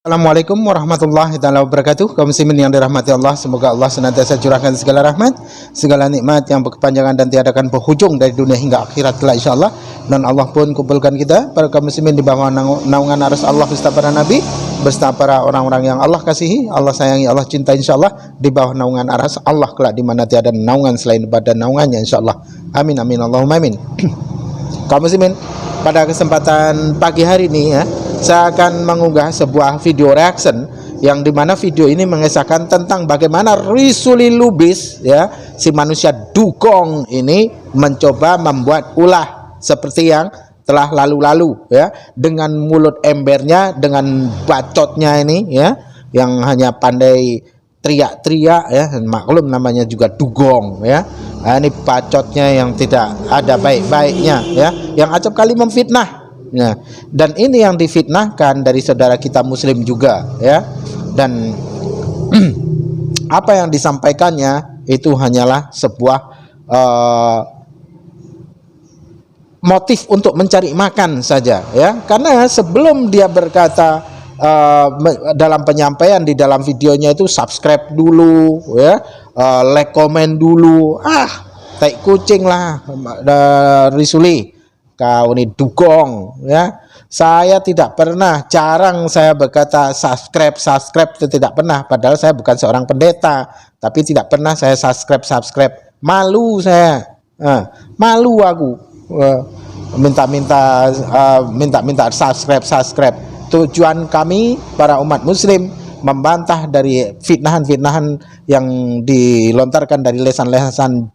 Assalamualaikum warahmatullahi taala wabarakatuh. Kaum muslimin yang dirahmati Allah, semoga Allah senantiasa curahkan segala rahmat, segala nikmat yang berkepanjangan dan tiadakan penghujung dari dunia hingga akhirat kelak insyaallah. Dan Allah pun kumpulkan kita para kaum muslimin di bawah naungan arsy Allah beserta para nabi, beserta para orang-orang yang Allah kasihi, Allah sayangi, Allah cintai insyaallah, di bawah naungan arsy Allah kelak di mana tiada naungan selain pada naungannya insyaallah. Amin amin Allahumma amin. Kaum muslimin, pada kesempatan pagi hari ini ya, saya akan mengunggah sebuah video reaction yang dimana video ini mengisahkan tentang bagaimana Risuli Lubis ya, si manusia dugong ini mencoba membuat ulah seperti yang telah lalu-lalu ya, dengan mulut embernya, dengan bacotnya ini ya, yang hanya pandai teriak-teriak ya, maklum namanya juga dugong ya. Nah, ini bacotnya yang tidak ada baik-baiknya ya, yang acap kali memfitnah. Nah, dan ini yang difitnahkan dari saudara kita muslim juga ya. Dan apa yang disampaikannya itu hanyalah sebuah motif untuk mencari makan saja ya. Karena sebelum dia berkata dalam penyampaian di dalam videonya itu subscribe dulu ya, like, komen dulu, tai kucing lah Risuli, kau ini dugong ya. Saya tidak pernah, jarang saya berkata subscribe itu tidak pernah, padahal saya bukan seorang pendeta, tapi tidak pernah saya subscribe. Malu saya, malu aku minta subscribe. Tujuan kami para umat muslim membantah dari fitnahan-fitnahan yang dilontarkan dari lesan-lesan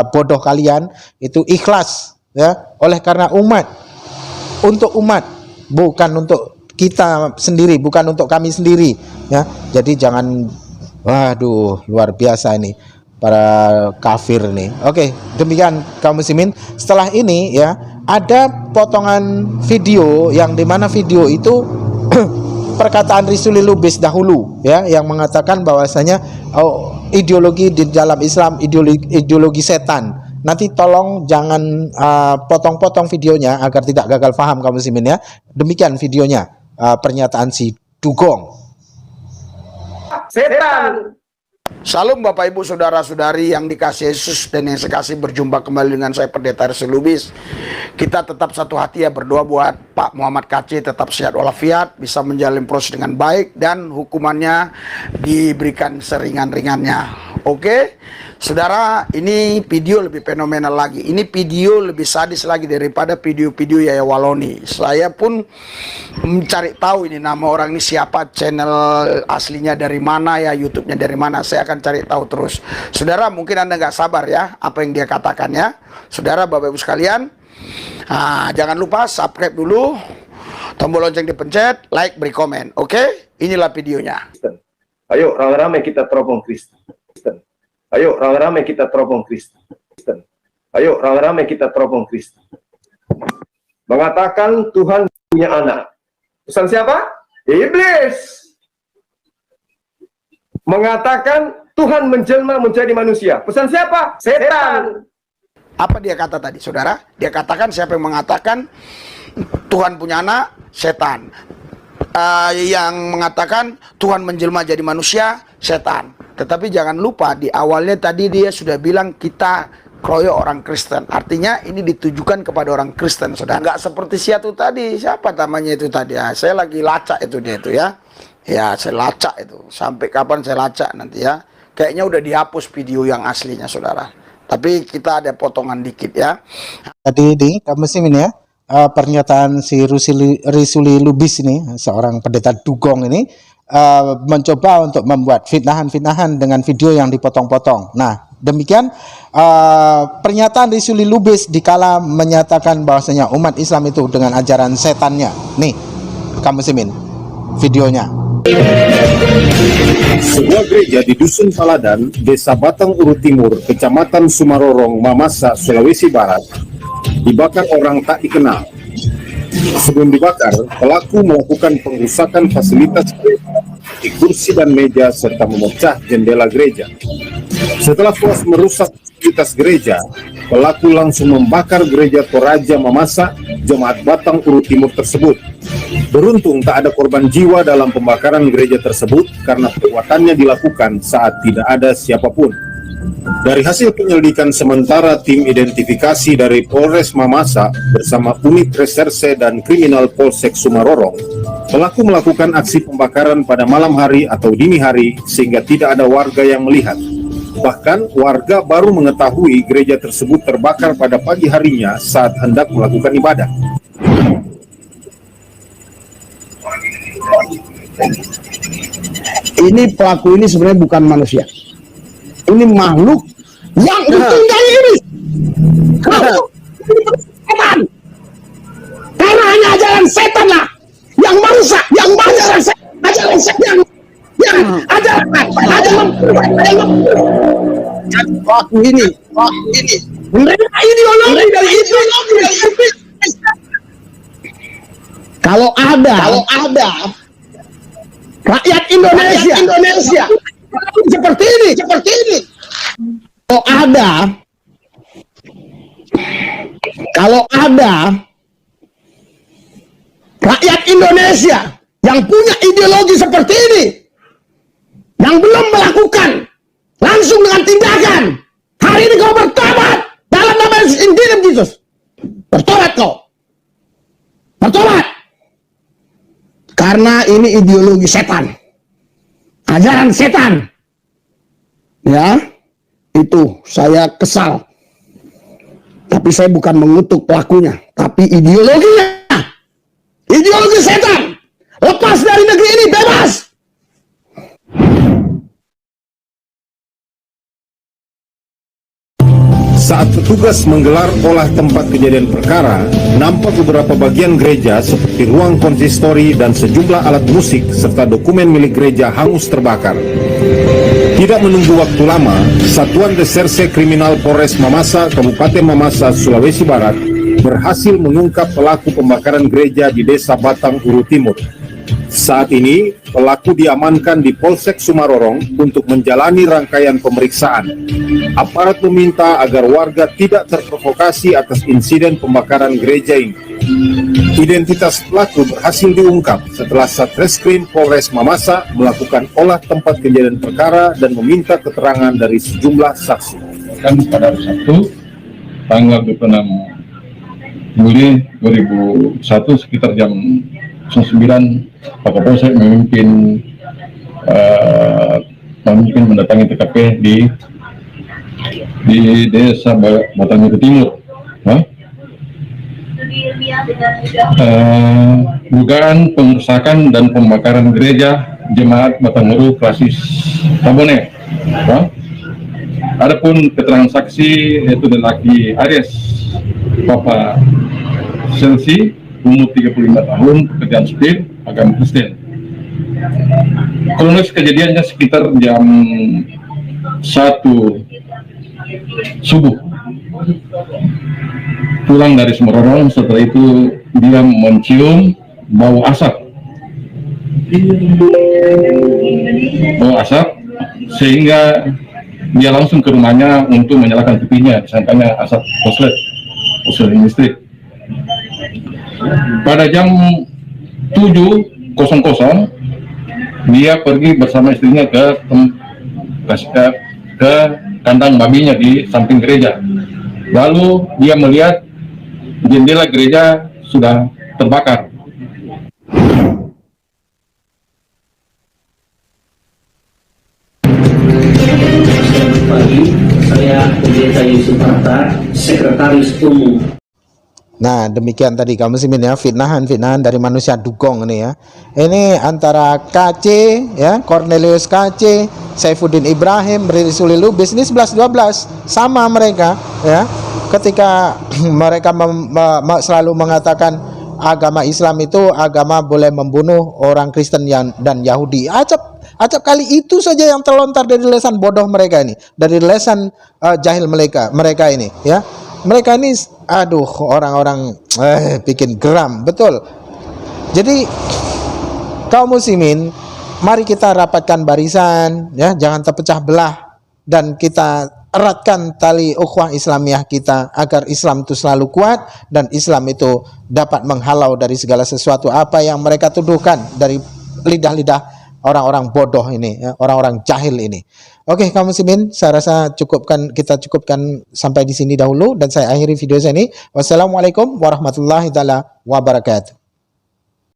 bodoh kalian itu ikhlas ya, oleh karena umat, untuk umat, bukan untuk kita sendiri, bukan untuk kami sendiri ya. Jadi jangan, waduh, luar biasa ini para kafir nih. Oke, demikian kaum muslimin. Setelah ini ya, ada potongan video yang dimana video itu perkataan Risuli Lubis dahulu ya, yang mengatakan bahwasanya ideologi di dalam Islam ideologi setan. Nanti tolong jangan potong-potong videonya agar tidak gagal paham kaum muslimin ya. Demikian videonya, pernyataan si dugong setan. Salam Bapak Ibu Saudara-saudari yang dikasih Yesus dan yang sekasih, berjumpa kembali dengan saya Pendeta Risuli Lubis. Kita tetap satu hati ya, berdoa buat Pak Muhammad KC tetap sehat walafiat, bisa menjalin proses dengan baik, dan hukumannya diberikan seringan-ringannya. Oke, saudara, ini video lebih fenomenal lagi. Ini video lebih sadis lagi daripada video-video Yaya Waloni. Saya pun mencari tahu ini nama orang ini siapa, channel aslinya dari mana ya, YouTube-nya dari mana. Saya akan cari tahu terus. Saudara, mungkin Anda nggak sabar ya apa yang dia katakan ya. Saudara, Bapak Ibu sekalian, jangan lupa subscribe dulu, tombol lonceng dipencet, like, beri komen. Oke, inilah videonya. Ayo rame-rame kita teropong Kristen. Ayo rame-rame kita teropong Kristen. Ayo rame-rame kita teropong Kristen. Mengatakan Tuhan punya anak. Pesan siapa? Iblis. Mengatakan Tuhan menjelma menjadi manusia. Pesan siapa? Setan. Apa dia kata tadi, saudara? Dia katakan, siapa yang mengatakan Tuhan punya anak? Setan. Yang mengatakan Tuhan menjelma jadi manusia? Setan. Tetapi jangan lupa di awalnya tadi dia sudah bilang kita kroyo orang Kristen. Artinya ini ditujukan kepada orang Kristen, saudara. Nggak seperti siatu tadi. Siapa namanya itu tadi? Ya, saya lagi lacak itu dia itu ya. Ya, saya lacak itu. Sampai kapan saya lacak nanti ya. Kayaknya udah dihapus video yang aslinya, saudara. Tapi kita ada potongan dikit ya. tadi di kaum muslimin ya. Pernyataan si Risuli Lubis ini, seorang pendeta dugong ini, mencoba untuk membuat fitnahan-fitnahan dengan video yang dipotong-potong. Nah, demikian pernyataan Risuli Lubis dikala menyatakan bahwasanya umat Islam itu dengan ajaran setannya. Nih, kaum muslimin, videonya. Sebuah gereja di Dusun Paladan, Desa Batang Uru Timur, Kecamatan Sumarorong, Mamasa, Sulawesi Barat, dibakar orang tak dikenal. Sebelum dibakar, pelaku melakukan pengrusakan fasilitas gereja, kursi dan meja, serta memecah jendela gereja. Setelah puas merusak aktivitas gereja, pelaku langsung membakar gereja Toraja Mamasa Jemaat Batang Uru Timur tersebut. Beruntung tak ada korban jiwa dalam pembakaran gereja tersebut karena perbuatannya dilakukan saat tidak ada siapapun. Dari hasil penyelidikan sementara tim identifikasi dari Polres Mamasa bersama unit reserse dan kriminal Polsek Sumarorong, pelaku melakukan aksi pembakaran pada malam hari atau dini hari sehingga tidak ada warga yang melihat. Bahkan warga baru mengetahui gereja tersebut terbakar pada pagi harinya saat hendak melakukan ibadah. Ini pelaku ini sebenarnya bukan manusia. Ini makhluk yang ditunggangi ini. Karena hanya ajaran setan lah yang merusak, yang ajaran setan, yang ajaran pelaku ini menerima ideologi dari iblis. Kalau ada rakyat Indonesia seperti ini. Kalau ada rakyat Indonesia yang punya ideologi seperti ini, yang belum melakukan langsung dengan tindakan, hari ini kau bertobat dalam nama Yesus. Bertobat kau. Bertobat. Karena ini ideologi setan. Ajaran setan. Ya, itu saya kesal. Tapi saya bukan mengutuk pelakunya, tapi ideologinya. Ideologi setan. Lepas dari negeri ini, bebas. Saat petugas menggelar olah tempat kejadian perkara, nampak beberapa bagian gereja seperti ruang konsistori dan sejumlah alat musik serta dokumen milik gereja hangus terbakar. Tidak menunggu waktu lama, Satuan Reserse Kriminal Polres Mamasa, Kabupaten Mamasa, Sulawesi Barat berhasil mengungkap pelaku pembakaran gereja di Desa Batang Uru Timur. Saat ini, pelaku diamankan di Polsek Sumarorong untuk menjalani rangkaian pemeriksaan. Aparat meminta agar warga tidak terprovokasi atas insiden pembakaran gereja ini. Identitas pelaku berhasil diungkap setelah Satreskrim Polres Mamasa melakukan olah tempat kejadian perkara dan meminta keterangan dari sejumlah saksi. Kan pada hari Sabtu, tanggal 26 Juli 2001 sekitar jam 9, Pak Kapolsek memimpin mendatangi TKP di Desa Batang Uru Timur. Dugaan pengerusakan dan pembakaran gereja Jemaat Batang Uru Klasis Tabone. Adapun keterangan saksi yaitu lelaki Aries Bapak Selsi, umur 35 tahun, pekerjaan sipil, agama Kristen. Kronologis kejadiannya sekitar jam 1 subuh. Pulang dari Sumarorong, setelah itu dia mencium bau asap. Sehingga dia langsung ke rumahnya untuk menyalakan TV-nya, disangkanya asap konslet listrik. Pada jam 7.00 dia pergi bersama istrinya ke kandang babinya di samping gereja. Lalu dia melihat jendela gereja sudah terbakar. Pagi, saya Pendeta Yusuf Arta, Sekretaris Umum. Nah, demikian tadi kaum muslimin ya, fitnahan dari manusia dugong ini ya. Ini antara KC ya, Cornelius KC, Saifuddin Ibrahim, Riri Sulilu, bisnis 11-12 sama mereka ya. Ketika mereka selalu mengatakan agama Islam itu agama boleh membunuh orang Kristen dan Yahudi. Acap kali itu saja yang terlontar dari lisan bodoh mereka ini, dari lisan jahil mereka ini ya. Mereka ini aduh, orang-orang bikin geram betul. Jadi kaum muslimin, mari kita rapatkan barisan ya, jangan terpecah belah dan kita eratkan tali ukhuwah Islamiyah kita agar Islam itu selalu kuat dan Islam itu dapat menghalau dari segala sesuatu apa yang mereka tuduhkan dari lidah-lidah orang-orang bodoh ini, ya, orang-orang jahil ini. Oke, kaum muslimin, saya rasa kita cukupkan sampai di sini dahulu dan saya akhiri video saya ini. Wassalamualaikum warahmatullahi taala wabarakatuh.